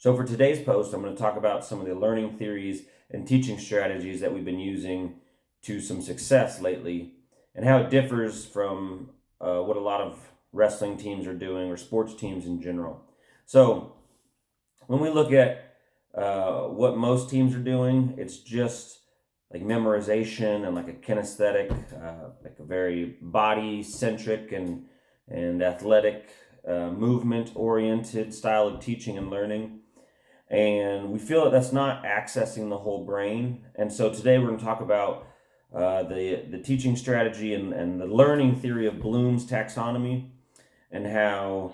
So for today's post, I'm going to talk about some of the learning theories and teaching strategies that we've been using to some success lately, and how it differs from what a lot of wrestling teams are doing, or sports teams in general. So when we look at what most teams are doing, it's just like memorization and like a kinesthetic, like a very body-centric and athletic, movement-oriented style of teaching and learning. And we feel that that's not accessing the whole brain. And so today we're going to talk about the teaching strategy and the learning theory of Bloom's taxonomy, and how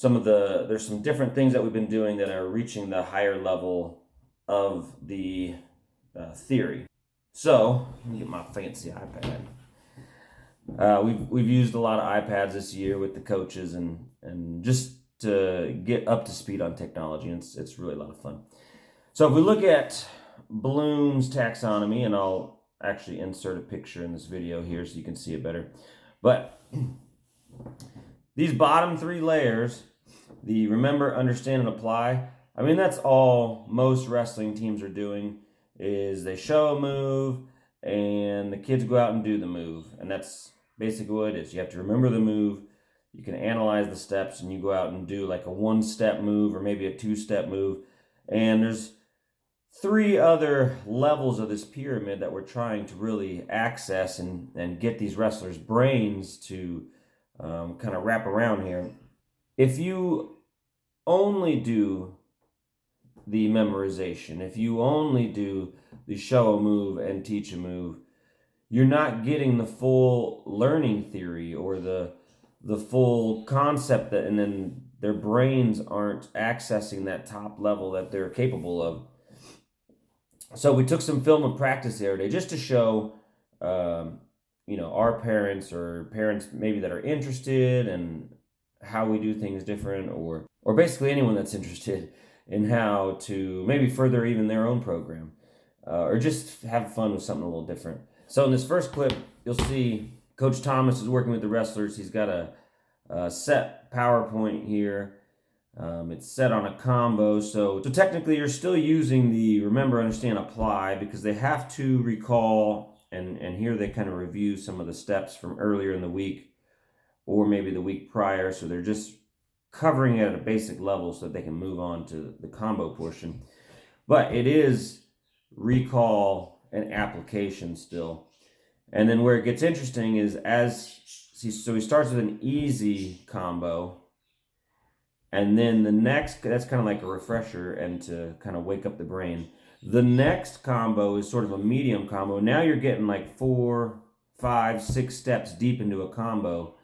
there's some different things that we've been doing that are reaching the higher level of the theory. So let me get my fancy iPad. We've used a lot of iPads this year with the coaches and just to get up to speed on technology. And it's really a lot of fun. So if we look at Bloom's taxonomy, and I'll actually insert a picture in this video here so you can see it better. But these bottom three layers, the remember, understand, and apply, I mean, that's all most wrestling teams are doing, is they show a move and the kids go out and do the move. And that's basically what it is. You have to remember the move. You can analyze the steps, and you go out and do like a one-step move or maybe a two-step move. And there's three other levels of this pyramid that we're trying to really access and get these wrestlers' brains to kind of wrap around here. If you only do the memorization, if you only do the show a move and teach a move, you're not getting the full learning theory or the full concept, and then their brains aren't accessing that top level that they're capable of. So we took some film and practice the other day just to show our parents, or parents maybe that are interested in how we do things different, or basically anyone that's interested in how to maybe further even their own program, or just have fun with something a little different. So in this first clip, you'll see Coach Thomas is working with the wrestlers. He's got a set PowerPoint here. It's set on a combo. So technically you're still using the remember, understand, apply, because they have to recall, and here they kind of review some of the steps from earlier in the week or maybe the week prior. So they're just covering it at a basic level so that they can move on to the combo portion. But it is recall and application still. And then where it gets interesting is so he starts with an easy combo, and then the next, that's kind of like a refresher and to kind of wake up the brain. The next combo is sort of a medium combo. Now you're getting like 4, 5, 6 steps deep into a combo.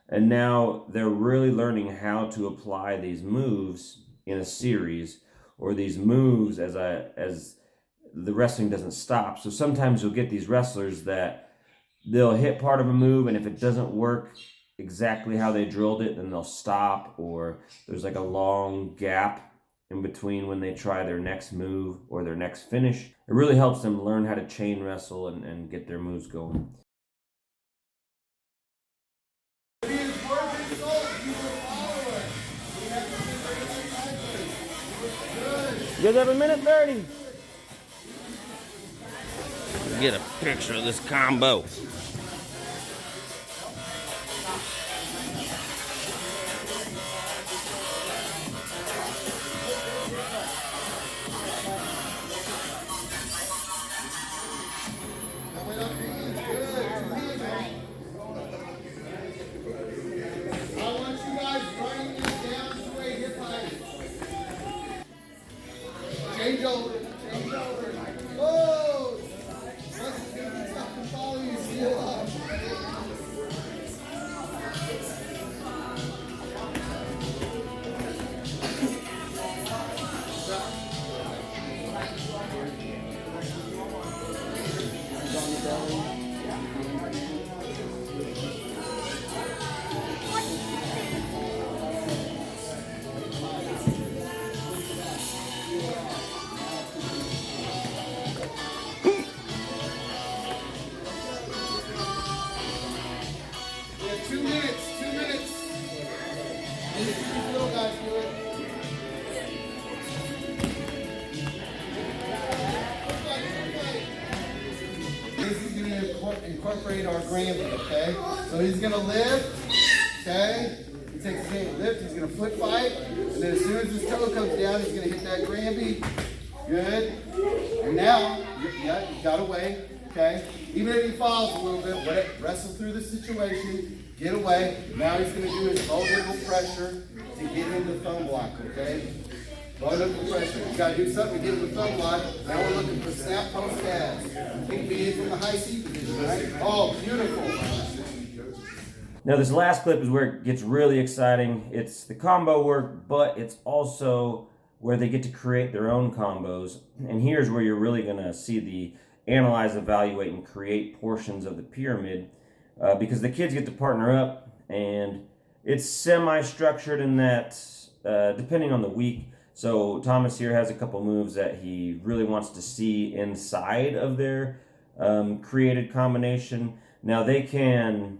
And now they're really learning how to apply these moves in a series, or these moves as the wrestling doesn't stop. So sometimes you'll get these wrestlers that they'll hit part of a move, and if it doesn't work exactly how they drilled it, then they'll stop, or there's like a long gap in between when they try their next move or their next finish. It really helps them learn how to chain wrestle and get their moves going. You guys have a minute 30. Get a picture of this combo. Change over. Whoa! Let's follow you. incorporate our Granby, okay? So he's gonna lift, okay? He takes his hand, lift, he's gonna foot fight, and then as soon as his toe comes down, he's gonna hit that Granby. Good. And now, yeah, you got away, okay? Even if he falls a little bit, wrestle through the situation, get away. Now he's gonna do his low level pressure to get into thumb lock, okay? Low level pressure. You gotta do something to get into thumb lock. Now we're looking for snap post calves. Keep me in from the high C position, right? Oh, beautiful. Now this last clip is where it gets really exciting. It's the combo work, but it's also where they get to create their own combos. And here's where you're really gonna see the analyze, evaluate, and create portions of the pyramid, because the kids get to partner up, and it's semi-structured in that, depending on the week. So Thomas here has a couple moves that he really wants to see inside of their created combination. Now they can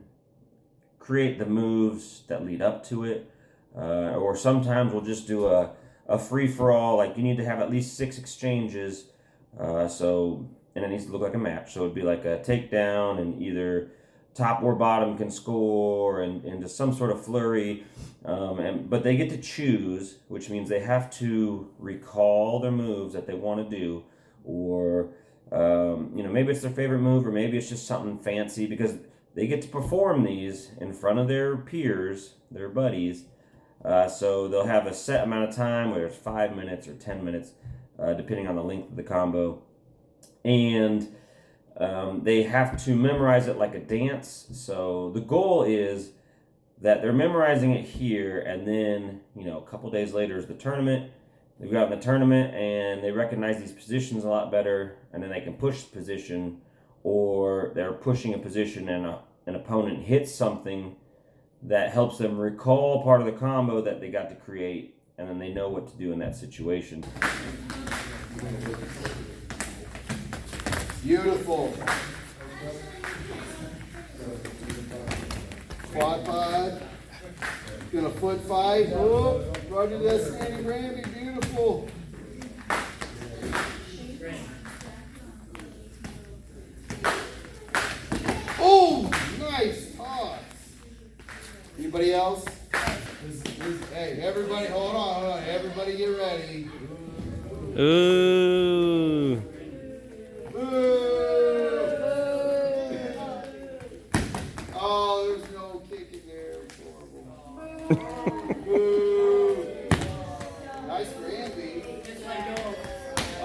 create the moves that lead up to it, or sometimes we'll just do a free-for-all, like you need to have at least 6 exchanges, and it needs to look like a match. So it'd be like a takedown, and either top or bottom can score, and into some sort of flurry. But they get to choose, which means they have to recall their moves that they want to do, or maybe it's their favorite move, or maybe it's just something fancy, because they get to perform these in front of their peers, their buddies. So they'll have a set amount of time, whether it's 5 minutes or 10 minutes, depending on the length of the combo. And they have to memorize it like a dance. So the goal is that they're memorizing it here, and then, a couple days later is the tournament. They've gotten the tournament, and they recognize these positions a lot better, and then they can push the position, or they're pushing a position and an opponent hits something that helps them recall part of the combo that they got to create, and then they know what to do in that situation. Beautiful. Quad 5. Gonna foot 5. Oh, Roger that standing Granby. Beautiful. Oh, nice toss. Anybody else? Hey, everybody, hold on. Everybody get ready. Ooh. Oh, there's no kick in there. Horrible. Nice Granby.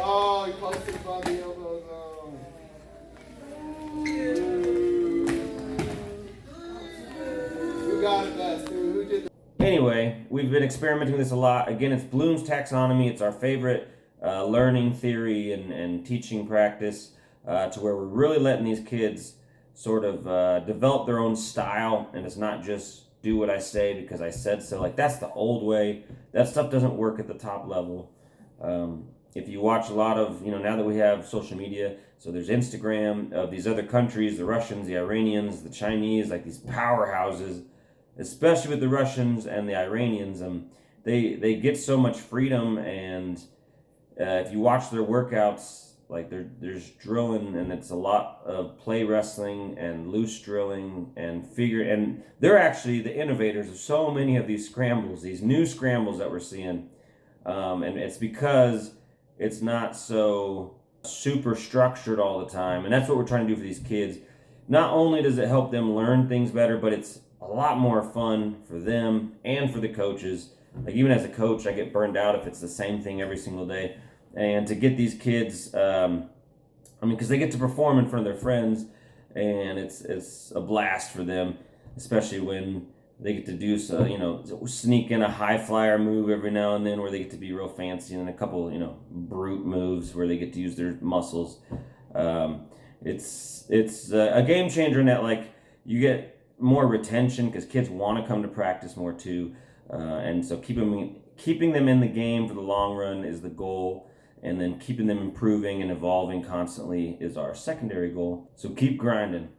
Oh, he posted on the elbows. Who got it best? Who did the Anyway, we've been experimenting with this a lot. Again, it's Bloom's Taxonomy. It's our favorite learning theory and teaching practice, to where we're really letting these kids sort of develop their own style, and it's not just do what I say because I said so. Like, that's the old way. That stuff doesn't work at the top level. If you watch a lot of, now that we have social media, so there's Instagram of these other countries, the Russians, the Iranians, the Chinese, like these powerhouses, especially with the Russians and the Iranians. They get so much freedom, and if you watch their workouts, like there's drilling, and it's a lot of play wrestling and loose drilling and and they're actually the innovators of so many of these scrambles, these new scrambles that we're seeing, and it's because it's not so super structured all the time, and that's what we're trying to do for these kids. Not only does it help them learn things better, but it's a lot more fun for them and for the coaches. Like, even as a coach, I get burned out if it's the same thing every single day. And to get these kids, because they get to perform in front of their friends, and it's a blast for them, especially when they get to do sneak in a high flyer move every now and then, where they get to be real fancy, and then a couple, brute moves where they get to use their muscles. It's a game changer in that, like, you get more retention because kids want to come to practice more too, and so keeping them in the game for the long run is the goal. And then keeping them improving and evolving constantly is our secondary goal. So keep grinding.